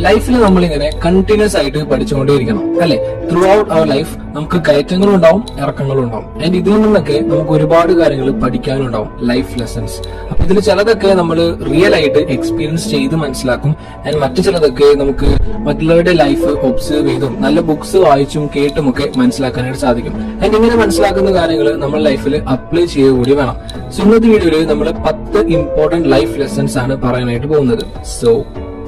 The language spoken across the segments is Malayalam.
ലൈഫിൽ നമ്മളിങ്ങനെ കണ്ടിന്യൂസ് ആയിട്ട് പഠിച്ചുകൊണ്ടേയിരിക്കണം അല്ലെ? ത്രൂ ഔട്ട് അവർ ലൈഫ് നമുക്ക് കയറ്റങ്ങളും ഉണ്ടാവും, ഇറക്കങ്ങളും ഉണ്ടാവും. ആൻഡ് ഇതിൽ നിന്നൊക്കെ നമുക്ക് ഒരുപാട് കാര്യങ്ങൾ പഠിക്കാനുണ്ടാവും, ലൈഫ് ലെസൺസ്. അപ്പൊ ഇതിൽ ചിലതൊക്കെ നമ്മൾ റിയൽ ആയിട്ട് എക്സ്പീരിയൻസ് ചെയ്ത് മനസ്സിലാക്കും. ആൻഡ് മറ്റു ചിലതൊക്കെ നമുക്ക് മറ്റുള്ളവരുടെ ലൈഫ് ഒബ്സർവ് ചെയ്തും നല്ല ബുക്സ് വായിച്ചും കേട്ടും ഒക്കെ മനസ്സിലാക്കാനായിട്ട് സാധിക്കും. ആൻഡ് ഇങ്ങനെ മനസ്സിലാക്കുന്ന കാര്യങ്ങൾ നമ്മൾ ലൈഫിൽ അപ്ലൈ ചെയ്യുക കൂടി വേണം. സോ ഇന്നത്തെ വീഡിയോയിൽ നമ്മൾ 10 ഇമ്പോർട്ടന്റ് ലൈഫ് ലെസൺസ് ആണ് പറയാനായിട്ട് പോകുന്നത്. So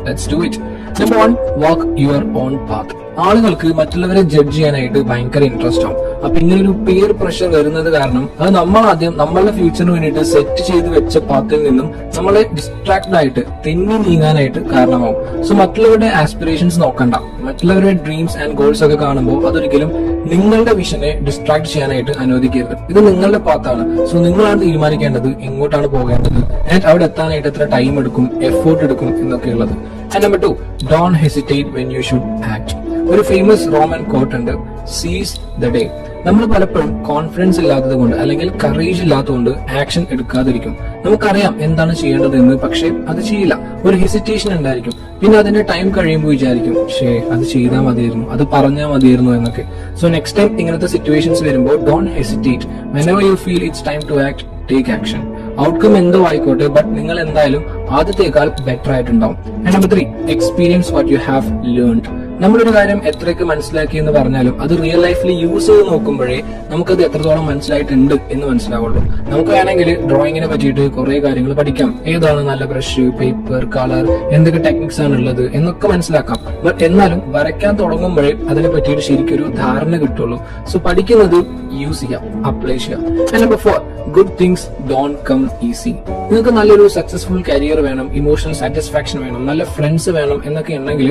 let's do it. Number 1, walk your own path. ആളുകൾക്ക് മറ്റുള്ളവരെ ജഡ്ജ് ചെയ്യാനായിട്ട് ഭയങ്കര ഇൻട്രസ്റ്റ് ആവും. അപ്പൊ ഇങ്ങനെ ഒരു പിയർ പ്രഷർ വരുന്നത് കാരണം അത് നമ്മൾ ആദ്യം നമ്മളുടെ ഫ്യൂച്ചറിന് വേണ്ടിയിട്ട് സെറ്റ് ചെയ്ത് വെച്ച പാത്തിൽ നിന്നും നമ്മളെ ഡിസ്ട്രാക്ട് ആയിട്ട് തെന്നി നീങ്ങാനായിട്ട് കാരണമാവും. സോ മറ്റുള്ളവരുടെ ആസ്പിറേഷൻസ് നോക്കണ്ട, മറ്റുള്ളവരുടെ ഡ്രീംസ് ആൻഡ് ഗോൾസ് ഒക്കെ കാണുമ്പോൾ അതൊരിക്കലും നിങ്ങളുടെ വിഷനെ ഡിസ്ട്രാക്ട് ചെയ്യാനായിട്ട് അനുവദിക്കരുത്. ഇത് നിങ്ങളുടെ പാത്താണ്. സോ നിങ്ങളാണ് തീരുമാനിക്കേണ്ടത് എങ്ങോട്ടാണ് പോകേണ്ടത് ആൻഡ് അവിടെ എത്താനായിട്ട് എത്ര ടൈം എടുക്കും, എഫോർട്ട് എടുക്കും എന്നൊക്കെയുള്ളത്. And number 2, don't hesitate when you should act. ഒരു ഫേമസ് റോമൻ കോട്ട് ഉണ്ട്, സീസ് ദ ഡേ. നമ്മൾ പലപ്പോഴും കോൺഫിഡൻസ് ഇല്ലാത്തത് കൊണ്ട് അല്ലെങ്കിൽ കറേജ് ഇല്ലാത്തതുകൊണ്ട് ആക്ഷൻ എടുക്കാതിരിക്കും. നമുക്കറിയാം എന്താണ് ചെയ്യേണ്ടതെന്ന്, പക്ഷെ അത് ചെയ്യില്ല. ഒരു ഹെസിറ്റേഷൻ ഉണ്ടായിരിക്കും. പിന്നെ അതിന്റെ ടൈം കഴിയുമ്പോൾ വിചാരിക്കും, പക്ഷേ അത് ചെയ്താൽ മതിയായിരുന്നു, അത് പറഞ്ഞാൽ മതിയായിരുന്നു എന്നൊക്കെ. സോ നെക്സ്റ്റ് ടൈം ഇങ്ങനത്തെ സിറ്റുവേഷൻസ് വരുമ്പോൾ don't hesitate. Whenever you feel it's time to act, take action. Outcome എന്തോ ആയിക്കോട്ടെ, ബട്ട് നിങ്ങൾ എന്തായാലും ആദ്യത്തേക്കാൾ ബെറ്റർ ആയിട്ടുണ്ടാവും. Number 3, experience what you have learned. നമ്മളൊരു കാര്യം എത്രയൊക്കെ മനസ്സിലാക്കി എന്ന് പറഞ്ഞാലും അത് റിയൽ ലൈഫിൽ യൂസ് ചെയ്ത് നോക്കുമ്പോഴേ നമുക്കത് എത്രത്തോളം മനസ്സിലായിട്ടുണ്ട് എന്ന് മനസ്സിലാവുള്ളൂ. നമുക്ക് വേണമെങ്കിൽ ഡ്രോയിങ്ങിനെ പറ്റിയിട്ട് കുറെ കാര്യങ്ങൾ പഠിക്കാം. ഏതാണ് നല്ല ബ്രഷ്, പേപ്പർ, കളർ, എന്തൊക്കെ ടെക്നിക്സ് ആണ് ഉള്ളത് എന്നൊക്കെ മനസ്സിലാക്കാം. ബട്ട് എന്നാലും വരയ്ക്കാൻ തുടങ്ങുമ്പോഴേ അതിനെ പറ്റിയിട്ട് ശരിക്കൊരു ധാരണ കിട്ടുള്ളൂ. സോ പഠിക്കുന്നത് യൂസ് ചെയ്യാം, അപ്ലൈ ചെയ്യാം. Number 4, good things don't come easy. നിങ്ങൾക്ക് നല്ലൊരു സക്സസ്ഫുൾ കരിയർ വേണം, ഇമോഷണൽ സാറ്റിസ്ഫാക്ഷൻ വേണം, നല്ല ഫ്രണ്ട്സ് വേണം എന്നൊക്കെ ഉണ്ടെങ്കിൽ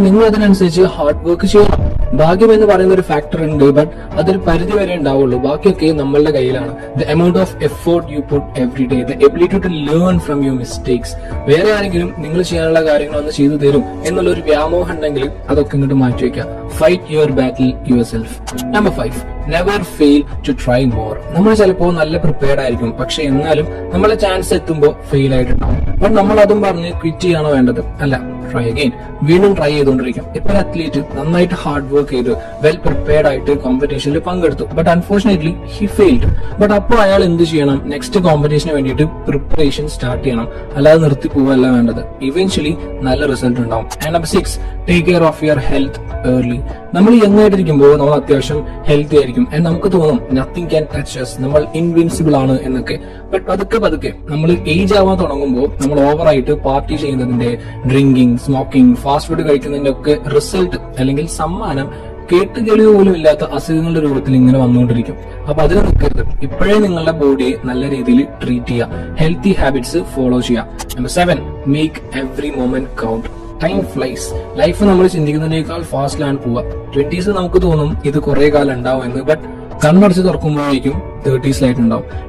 നിങ്ങൾ അതിനനുസരിച്ച് ഹാർഡ് വർക്ക് ചെയ്യണം. ഭാഗ്യം എന്ന് പറയുന്ന ഒരു ഫാക്ടർ ഉണ്ട്, ബട്ട് അതൊരു പരിധി വരെ ഉണ്ടാവുള്ളൂ. ബാക്കിയൊക്കെ നമ്മളുടെ കയ്യിലാണ്. The amount of effort you put every day, the ability to learn from your mistakes. വേറെ ആരെങ്കിലും നിങ്ങൾ ചെയ്യാനുള്ള കാര്യങ്ങൾ ഒന്ന് ചെയ്തു തരും എന്നുള്ള ഒരു വ്യാമോഹം ഉണ്ടെങ്കിൽ അതൊക്കെ ഇങ്ങോട്ട് മാറ്റിവെക്കാം. Fight your battle yourself. Number 5, never fail to try more. നമ്മൾ ചിലപ്പോൾ നല്ല പ്രിപ്പയർഡ് ആയിരിക്കും, പക്ഷെ എന്നാലും നമ്മളെ ചാൻസ് എത്തുമ്പോൾ ഫെയിൽ ആയിട്ടുണ്ടാവും. ബട്ട് നമ്മൾ അതും പറഞ്ഞ് ക്വിറ്റ് ചെയ്യണോ വേണ്ടത്? അല്ല, ട്രൈ അഗെയിൻ. വീണ്ടും ട്രൈ ചെയ്തുകൊണ്ടിരിക്കും. ഇപ്പൊ ഒരു അത്ലീറ്റ് നന്നായിട്ട് ഹാർഡ് വർക്ക് ചെയ്ത് വെൽ പ്രിപ്പയർഡ് ആയിട്ട് കോമ്പറ്റീഷനിൽ പങ്കെടുത്തു, but unfortunately he failed. But അപ്പോൾ അയാൾ എന്ത് ചെയ്യണം? നെക്സ്റ്റ് കോമ്പറ്റീഷന് വേണ്ടിയിട്ട് പ്രിപ്പറേഷൻ സ്റ്റാർട്ട് ചെയ്യണം, അല്ലാതെ നിർത്തി പോവല്ല വേണ്ടത്. ഇവൻച്വലി നല്ല റിസൾട്ട് ഉണ്ടാവും. And number 6, take care of your health early. നമ്മൾ യങ് ആയിട്ടിരിക്കുമ്പോൾ നമ്മൾ അത്യാവശ്യം ഹെൽത്തി ആയിരിക്കും. ആൻഡ് നമുക്ക് തോന്നും നത്തിങ് ക്യാൻ ടച്ച് us, നമ്മൾ ഇൻവിൻസിബിൾ ആണ് എന്നൊക്കെ. ബട്ട് പതുക്കെ നമ്മൾ ഏജ് ആവാൻ തുടങ്ങുമ്പോൾ നമ്മൾ ഓവറായിട്ട് പാർട്ടി ചെയ്യുന്നതിന്റെ, ഡ്രിങ്കിങ്, സ്മോക്കിംഗ്, ഫാസ്റ്റ് ഫുഡ് കഴിക്കുന്നതിന്റെ ഒക്കെ റിസൾട്ട് അല്ലെങ്കിൽ സമ്മാനം കേട്ടുകേൾവി പോലും ഇല്ലാത്ത അസുഖങ്ങളുടെ രൂപത്തിൽ ഇങ്ങനെ വന്നുകൊണ്ടിരിക്കും. അപ്പൊ അതിന് നിൽക്കരുത്. ഇപ്പോഴേ നിങ്ങളുടെ ബോഡിയെ നല്ല രീതിയിൽ ട്രീറ്റ് ചെയ്യുക, ഹെൽത്തി ഹാബിറ്റ്സ് ഫോളോ ചെയ്യുക. Number 7, make every moment count. Time flies. Life നമ്മൾ ചിന്തിക്കുന്നതിനേക്കാൾ ഫാസ്റ്റിലാണ് പോവുക. 20s നമുക്ക് തോന്നും ഇത് കുറെ കാലം ഉണ്ടാവും എന്ന്, ബട്ട് കണ്ണടച്ച് തുറക്കുമ്പോഴേക്കും 30s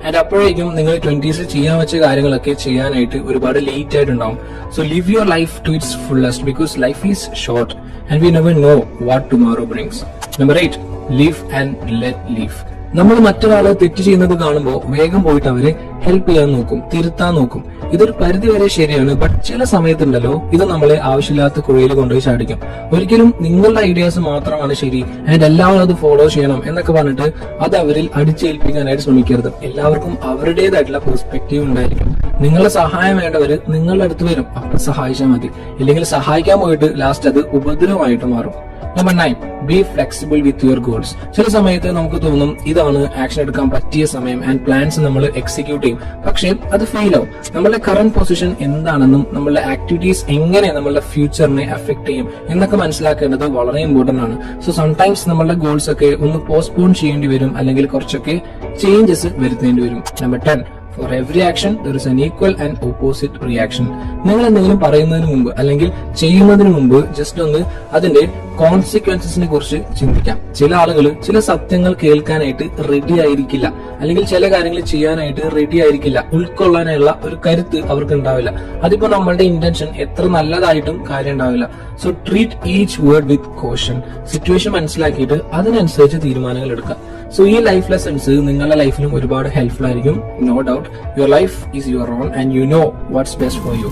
ആൻഡ് അപ്പോഴേക്കും നിങ്ങൾ 20s ചെയ്യാൻ വെച്ച കാര്യങ്ങളൊക്കെ ചെയ്യാനായിട്ട് ഒരുപാട് ലേറ്റ് ആയിട്ടുണ്ടാവും. So live your life to its fullest, because life is short and we never know what tomorrow brings. Number 8, live and let live. നമ്മൾ മറ്റൊരാള് തെറ്റ് ചെയ്യുന്നത് കാണുമ്പോൾ വേഗം പോയിട്ട് അവരെ ഹെൽപ്പ് ചെയ്യാൻ നോക്കും, തിരുത്താൻ നോക്കും. ഇതൊരു പരിധി വരെ ശരിയാണ്, ബട്ട് ചില സമയത്തുണ്ടല്ലോ ഇത് നമ്മളെ ആവശ്യമില്ലാത്ത കുഴിയിൽ കൊണ്ടുപോയി ചാടിക്കും. ഒരിക്കലും നിങ്ങളുടെ ഐഡിയാസ് മാത്രമാണ് ശരി ആൻഡ് എല്ലാവരും അത് ഫോളോ ചെയ്യണം എന്നൊക്കെ പറഞ്ഞിട്ട് അത് അവരിൽ അടിച്ചേൽപ്പിക്കാനായിട്ട് ശ്രമിക്കരുത്. എല്ലാവർക്കും അവരുടേതായിട്ടുള്ള പെർസ്പെക്റ്റീവ് ഉണ്ടായിരിക്കും. നിങ്ങളുടെ സഹായം വേണ്ടവര് നിങ്ങളുടെ അടുത്ത് വരും, അപ്പോൾ സഹായിച്ചാൽ മതി. ഇല്ലെങ്കിൽ സഹായിക്കാൻ പോയിട്ട് ലാസ്റ്റ് അത് ഉപദ്രവമായിട്ട് മാറും. Number 9, B flexible with your goals. ചില സമയത്ത് നമുക്ക് തോന്നും ഇതാണ് ആക്ഷൻ എടുക്കാൻ പറ്റിയ സമയം ആൻഡ് പ്ലാൻസ് നമ്മൾ എക്സിക്യൂട്ട് ചെയ്യും, പക്ഷേ അത് ഫെയിൽ ആവും. നമ്മളുടെ കറന്റ് പൊസിഷൻ എന്താണെന്നും നമ്മളുടെ ആക്ടിവിറ്റീസ് എങ്ങനെ നമ്മളുടെ ഫ്യൂച്ചറിനെ അഫക്ട് ചെയ്യും എന്നൊക്കെ മനസ്സിലാക്കേണ്ടത് വളരെ ഇമ്പോർട്ടന്റ് ആണ്. സോ സംടൈംസ് നമ്മളുടെ ഗോൾസ് ഒക്കെ ഒന്ന് പോസ്റ്റ്പോൺ ചെയ്യേണ്ടി വരും, അല്ലെങ്കിൽ കുറച്ചൊക്കെ ചേഞ്ചസ് വരുത്തേണ്ടി വരും. Number 10, for every action there is an equal and opposite reaction. നിങ്ങൾ എന്തെങ്കിലും പറയുന്നതിന് മുമ്പ് അല്ലെങ്കിൽ ചെയ്യുന്നതിന് മുമ്പ് ജസ്റ്റ് ഒന്ന് അതിന്റെ കോൺസിക്വൻസസിനെ കുറിച്ച് ചിന്തിക്കാം. ചില ആളുകൾ ചില സത്യങ്ങൾ കേൾക്കാനായിട്ട് റെഡി ആയിരിക്കില്ല, അല്ലെങ്കിൽ ചില കാര്യങ്ങൾ ചെയ്യാനായിട്ട് റെഡി ആയിരിക്കില്ല, ഉൾക്കൊള്ളാനുള്ള ഒരു കരുത്ത് അവർക്ക് ഉണ്ടാവില്ല. അതിപ്പോ നമ്മളുടെ ഇന്റൻഷൻ എത്ര നല്ലതായിട്ടും കാര്യം ഉണ്ടാവില്ല. So treat each word with caution. Situation മനസ്സിലാക്കിയിട്ട് അതിനനുസരിച്ച് തീരുമാനങ്ങൾ എടുക്കുക. സോ ഈ ലൈഫ് ലെസൺസ് നിങ്ങളുടെ ലൈഫിലും ഒരുപാട് ഹെൽപ്ഫുൾ ആയിരിക്കും. No doubt, your life is your own and you know what's best for you.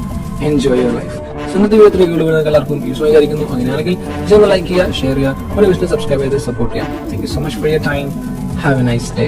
Enjoy your life. ഇന്നത്തെ വീഡിയോ നിങ്ങൾക്ക് എല്ലാവർക്കും യൂസ്ഫുൾ ആയിരിക്കുന്നു. അങ്ങനെയാണെങ്കിൽ ചാനൽ ലൈക്ക് ചെയ്യുക, ഷെയർ ചെയ്യുക, ഒരു വിഷയം സബ്സ്ക്രൈബ് ചെയ്ത് സപ്പോർട്ട് ചെയ്യാം. Thank you so much for your time. Have A nice day.